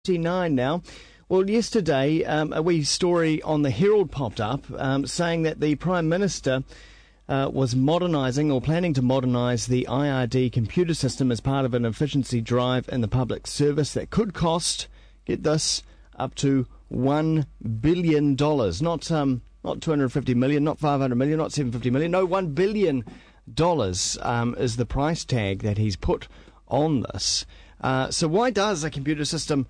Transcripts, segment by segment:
9 now. Well, yesterday, a wee story on the Herald popped up saying that the Prime Minister was modernising or planning to modernise the IRD computer system as part of an efficiency drive in the public service that could cost, get this, up to $1 billion. Not 250 million, not 500 million, not 750 million. No, $1 billion is the price tag that he's put on this. So why does a computer system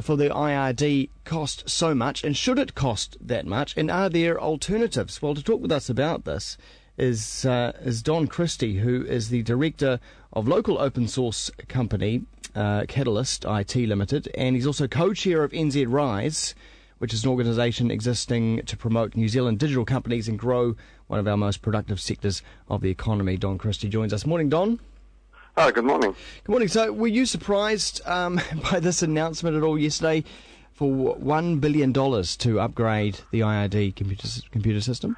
for the IRD cost so much, and should it cost that much, and are there alternatives? Well, to talk with us about this is Don Christie, who is the director of local open source company Catalyst IT Limited, and he's also co-chair of NZ Rise, which is an organisation existing to promote New Zealand digital companies and grow one of our most productive sectors of the economy. Don Christie joins us. Morning, Don. Oh, good morning. Good morning. So, were you surprised by this announcement at all yesterday for $1 billion to upgrade the IRD computer system?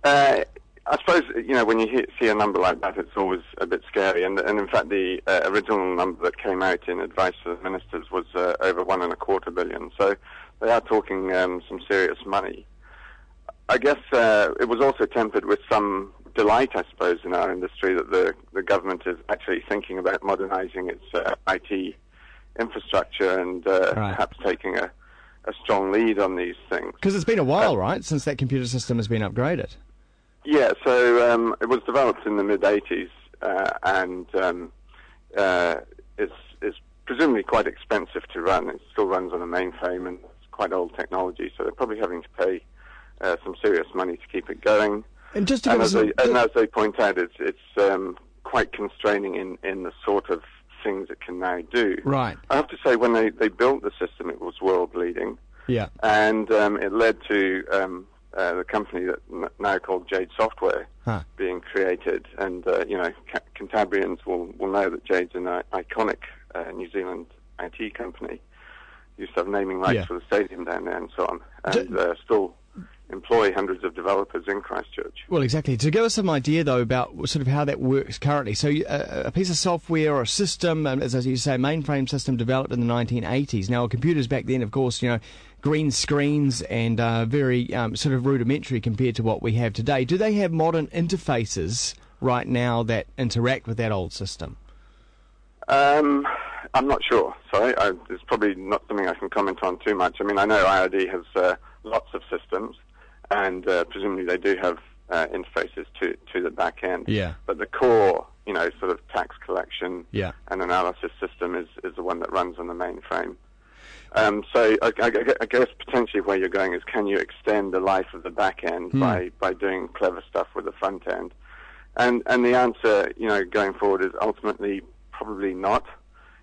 I suppose, when you see a number like that, it's always a bit scary. And in fact, the original number that came out in advice to the ministers was over $1.25 billion. So they are talking some serious money. I guess it was also tempered with some delight, I suppose, in our industry that the government is actually thinking about modernising its IT infrastructure and perhaps taking a strong lead on these things. Because it's been a while, right, since that computer system has been upgraded? Yeah, so it was developed in the mid-'80s, and it's presumably quite expensive to run. It still runs on a mainframe, and it's quite old technology, so they're probably having to pay some serious money to keep it going. And just as they point out, it's quite constraining in the sort of things it can now do. Right. I have to say, when they built the system, it was world-leading. Yeah. And it led to the company that now called Jade Software being created. And Cantabrians will know that Jade's an iconic New Zealand IT company. Used to have naming rights for the stadium down there and so on, and still employ hundreds of developers in Christchurch. Well, exactly. To give us some idea, though, about sort of how that works currently. So a piece of software or a system, as you say, a mainframe system developed in the 1980s. Now, computers back then, of course, green screens and very sort of rudimentary compared to what we have today. Do they have modern interfaces right now that interact with that old system? I'm not sure. Sorry, it's probably not something I can comment on too much. I mean, I know IRD has lots of systems, and presumably they do have interfaces to the back end. Yeah. But the core, sort of tax collection and analysis system is the one that runs on the mainframe. So I guess potentially where you're going is, can you extend the life of the back end by doing clever stuff with the front end? And the answer, going forward is ultimately probably not.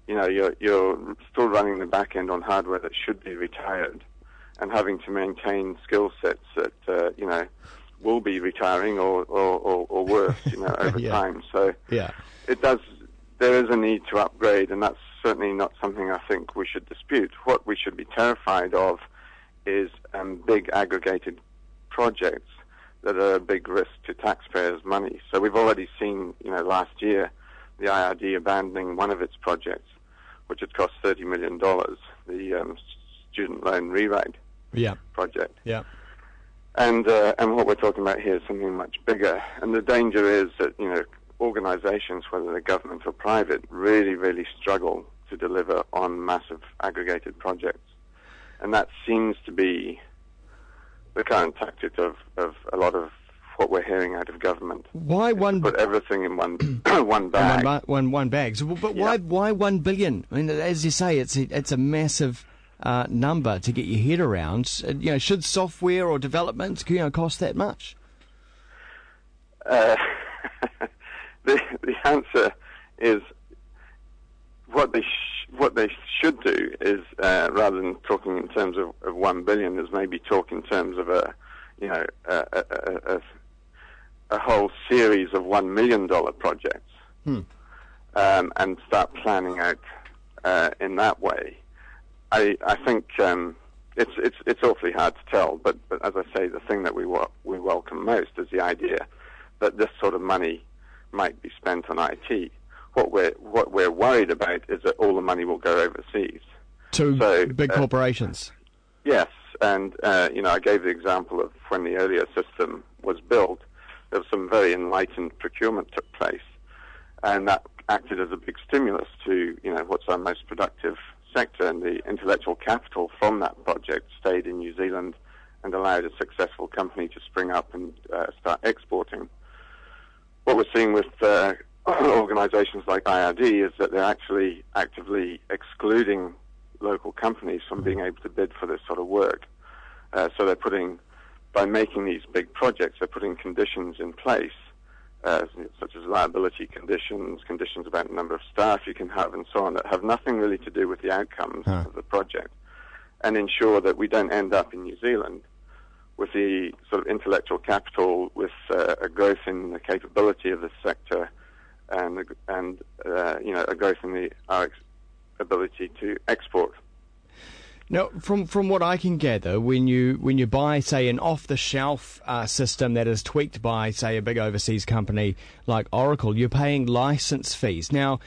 You're still running the back end on hardware that should be retired, and having to maintain skill sets that will be retiring or worse, over time. So there is a need to upgrade, and that's certainly not something I think we should dispute. What we should be terrified of is big aggregated projects that are a big risk to taxpayers' money. So we've already seen, last year, the IRD abandoning one of its projects, which had cost $30 million, the student loan rewrite project. Yeah. And what we're talking about here is something much bigger. And the danger is that, organizations, whether they're government or private, really, really struggle to deliver on massive aggregated projects. And that seems to be the current tactic of a lot of what we're hearing out of government. Why put everything in one bag? One bag. So, but why $1 billion? I mean, as you say, it's a massive number to get your head around. Should software or development cost that much? The answer is what they should do is rather than talking in terms of $1 billion, is maybe talk in terms of a whole series of $1 million projects, and start planning out in that way. I think it's awfully hard to tell, but as I say, the thing that we welcome most is the idea that this sort of money might be spent on IT. What we're worried about is that all the money will go overseas, to big corporations. Yes, and I gave the example of when the earlier system was built, there was some very enlightened procurement took place, and that acted as a big stimulus to what's our most productive sector, and the intellectual capital from that project stayed in New Zealand and allowed a successful company to spring up and start exporting. What we're seeing with organizations like IRD is that they're actually actively excluding local companies from being able to bid for this sort of work. So they're by making these big projects, they're putting conditions in place, such as liability conditions about the number of staff you can have and so on, that have nothing really to do with the outcomes of the project, and ensure that we don't end up in New Zealand with the sort of intellectual capital, with a growth in the capability of the sector, and a growth in our ability to export. Now, from what I can gather, when you buy, say, an off-the-shelf system that is tweaked by, say, a big overseas company like Oracle, you're paying license fees. Now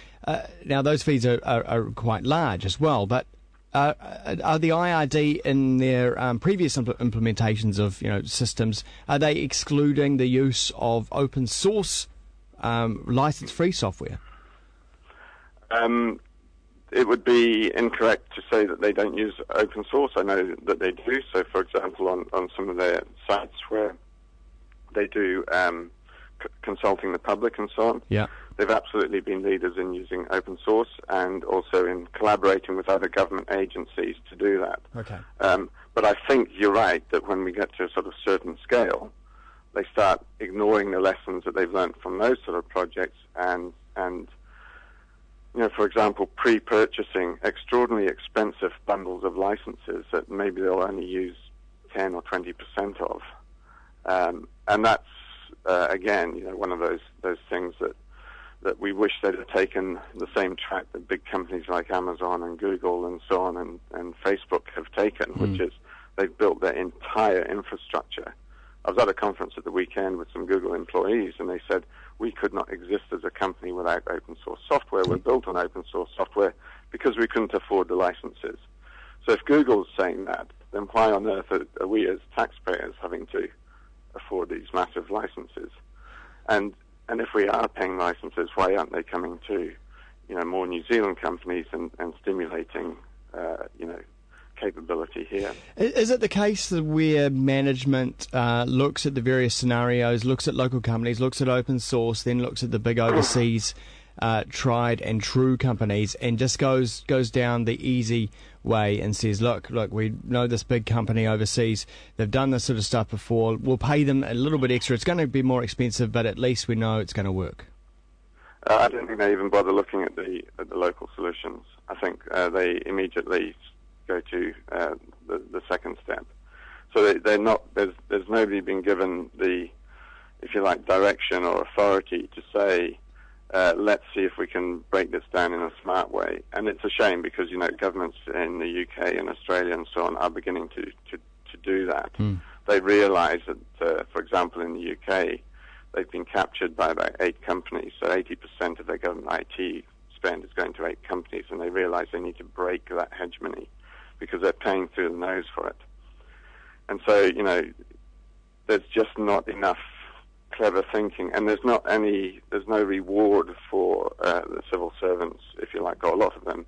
those fees are quite large as well. But are the IRD in their previous implementations of systems, are they excluding the use of open source license-free software? It would be incorrect to say that they don't use open source. I know that they do. So, for example, on some of their sites where they do consulting the public and so on, they've absolutely been leaders in using open source and also in collaborating with other government agencies to do that. Okay. But I think you're right that when we get to a sort of certain scale, they start ignoring the lessons that they've learned from those sort of projects and for example, pre-purchasing extraordinarily expensive bundles of licenses that maybe they'll only use 10 or 20% of. And that's, again, one of those things that we wish they'd have taken the same track that big companies like Amazon and Google and so on and Facebook have taken, which is they've built their entire infrastructure. I was at a conference at the weekend with some Google employees, and they said, we could not exist as a company without open source software. We're built on open source software because we couldn't afford the licenses. So if Google's saying that, then why on earth are we as taxpayers having to afford these massive licenses? And if we are paying licenses, why aren't they coming to more New Zealand companies and stimulating capability here? Is it the case that where management looks at the various scenarios, looks at local companies, looks at open source, then looks at the big overseas tried and true companies, and just goes down the easy way and says, look, we know this big company overseas, they've done this sort of stuff before, we'll pay them a little bit extra, it's going to be more expensive, but at least we know it's going to work? I don't think they even bother looking at the local solutions. I think they immediately go to the second step. So they're not. There's nobody been given the, if you like, direction or authority to say, let's see if we can break this down in a smart way. And it's a shame because governments in the UK and Australia and so on are beginning to do that. They realise that, for example, in the UK, they've been captured by about 8 companies. So 80% of their government IT spend is going to 8 companies, and they realise they need to break that hegemony, because they're paying through the nose for it. And so, there's just not enough clever thinking, and there's no reward for the civil servants, if you like, or a lot of them,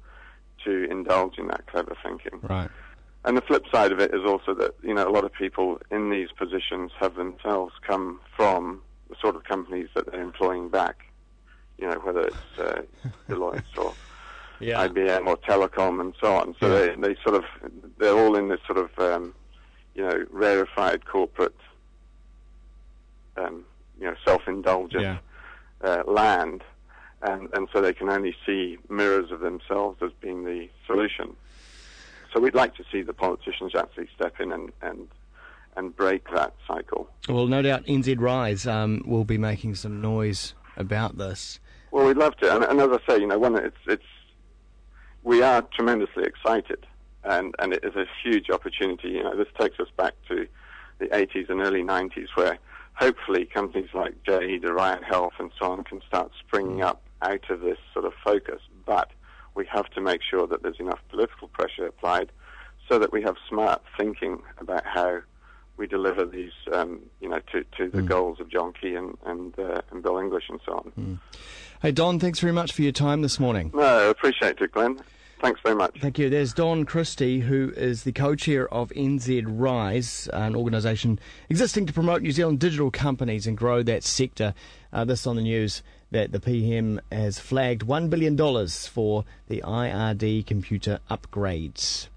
to indulge in that clever thinking. Right. And the flip side of it is also that, a lot of people in these positions have themselves come from the sort of companies that they're employing back, whether it's Deloitte or IBM or telecom and so on. So they're all in this sort of rarefied corporate self-indulgent land, and so they can only see mirrors of themselves as being the solution. So we'd like to see the politicians actually step in and break that cycle. Well, no doubt NZ Rise will be making some noise about this. Well, we'd love to, and as I say, we are tremendously excited, and it is a huge opportunity. This takes us back to the 80s and early 90s, where hopefully companies like Jade, Orion Health, and so on can start springing up out of this sort of focus. But we have to make sure that there's enough political pressure applied so that we have smart thinking about how we deliver these, to the goals of John Key and Bill English and so on. Hey, Don, thanks very much for your time this morning. No, I appreciate it, Glenn. Thanks very much. Thank you. There's Don Christie, who is the co-chair of NZ Rise, an organisation existing to promote New Zealand digital companies and grow that sector. This on the news that the PM has flagged $1 billion for the IRD computer upgrades.